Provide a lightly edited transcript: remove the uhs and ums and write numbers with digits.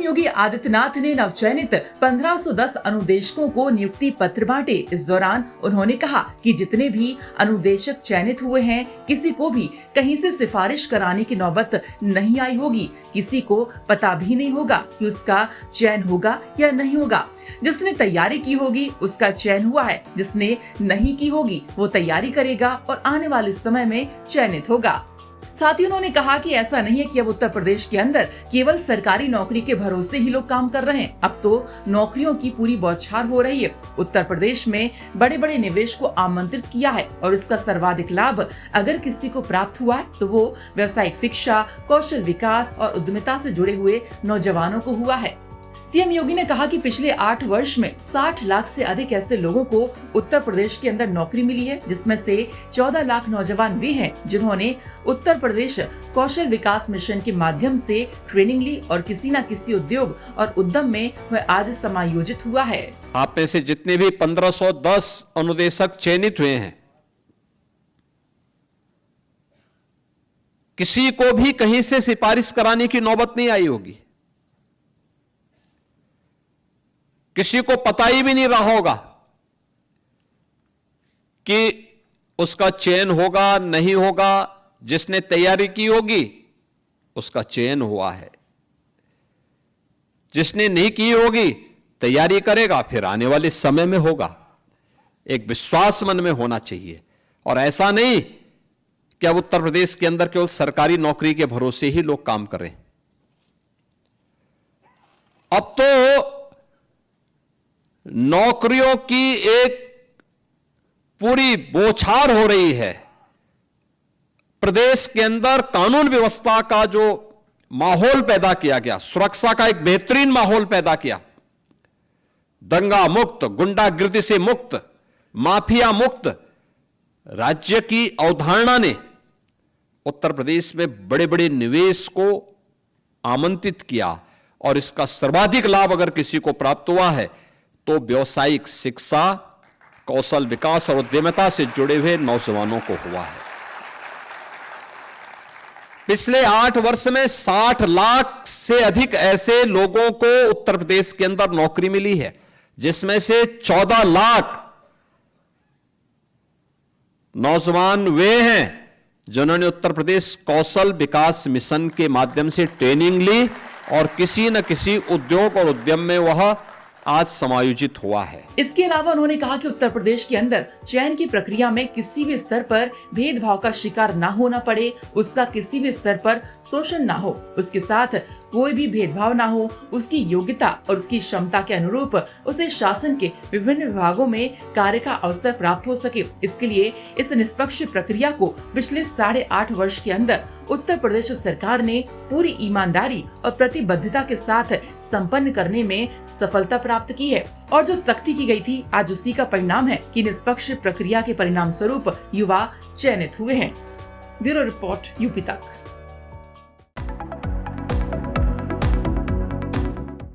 योगी आदित्यनाथ ने नवचयनित 1510 अनुदेशकों को नियुक्ति पत्र बांटे। इस दौरान उन्होंने कहा कि जितने भी अनुदेशक चयनित हुए हैं, किसी को भी कहीं से सिफारिश कराने की नौबत नहीं आई होगी। किसी को पता भी नहीं होगा कि उसका चयन होगा या नहीं होगा। जिसने तैयारी की होगी उसका चयन हुआ है, जिसने नहीं की होगी वो तैयारी करेगा और आने वाले समय में चयनित होगा। साथ ही उन्होंने कहा कि ऐसा नहीं है कि अब उत्तर प्रदेश के अंदर केवल सरकारी नौकरी के भरोसे ही लोग काम कर रहे हैं। अब तो नौकरियों की पूरी बौछार हो रही है। उत्तर प्रदेश में बड़े बड़े निवेश को आमंत्रित किया है और इसका सर्वाधिक लाभ अगर किसी को प्राप्त हुआ है तो वो व्यावसायिक शिक्षा, कौशल विकास और उद्यमिता से जुड़े हुए नौजवानों को हुआ है। सीएम योगी ने कहा कि पिछले 8 वर्ष में 60 लाख से अधिक ऐसे लोगों को उत्तर प्रदेश के अंदर नौकरी मिली है, जिसमें से 14 लाख नौजवान वे हैं जिन्होंने उत्तर प्रदेश कौशल विकास मिशन के माध्यम से ट्रेनिंग ली और किसी न किसी उद्योग और उद्यम में वह आज समायोजित हुआ है। आप में से जितने भी 1510 अनुदेशक चयनित हुए हैं, किसी को भी कहीं से सिफारिश कराने की नौबत नहीं आई होगी। किसी को पता ही भी नहीं रहा होगा कि उसका चयन होगा नहीं होगा। जिसने तैयारी की होगी उसका चयन हुआ है, जिसने नहीं की होगी तैयारी करेगा, फिर आने वाले समय में होगा। एक विश्वास मन में होना चाहिए और ऐसा नहीं कि अब उत्तर प्रदेश के अंदर केवल सरकारी नौकरी के भरोसे ही लोग काम करें। अब तो नौकरियों की एक पूरी बौछार हो रही है। प्रदेश के अंदर कानून व्यवस्था का जो माहौल पैदा किया गया, सुरक्षा का एक बेहतरीन माहौल पैदा किया, दंगा मुक्त, गुंडागिर्दी से मुक्त, माफिया मुक्त राज्य की अवधारणा ने उत्तर प्रदेश में बड़े बड़े निवेश को आमंत्रित किया और इसका सर्वाधिक लाभ अगर किसी को प्राप्त हुआ है तो व्यावसायिक शिक्षा, कौशल विकास और उद्यमिता से जुड़े हुए नौजवानों को हुआ है। पिछले 8 वर्ष में 60 लाख से अधिक ऐसे लोगों को उत्तर प्रदेश के अंदर नौकरी मिली है, जिसमें से 14 लाख नौजवान वे हैं जिन्होंने उत्तर प्रदेश कौशल विकास मिशन के माध्यम से ट्रेनिंग ली और किसी न किसी उद्योग और उद्यम में वह आज समायोजित हुआ है। इसके अलावा उन्होंने कहा कि उत्तर प्रदेश के अंदर चयन की प्रक्रिया में किसी भी स्तर पर भेदभाव का शिकार ना होना पड़े, उसका किसी भी स्तर पर शोषण ना हो, उसके साथ कोई भी भेदभाव ना हो, उसकी योग्यता और उसकी क्षमता के अनुरूप उसे शासन के विभिन्न विभागों में कार्य का अवसर प्राप्त हो सके। इसके लिए इस निष्पक्ष प्रक्रिया को पिछले 8.5 वर्ष के अंदर उत्तर प्रदेश सरकार ने पूरी ईमानदारी और प्रतिबद्धता के साथ संपन्न करने में सफलता प्राप्त की है और जो सख्ती की गई थी आज उसी का परिणाम है कि निष्पक्ष प्रक्रिया के परिणाम स्वरूप युवा चयनित हुए हैं। ब्यूरो रिपोर्ट, यूपी तक।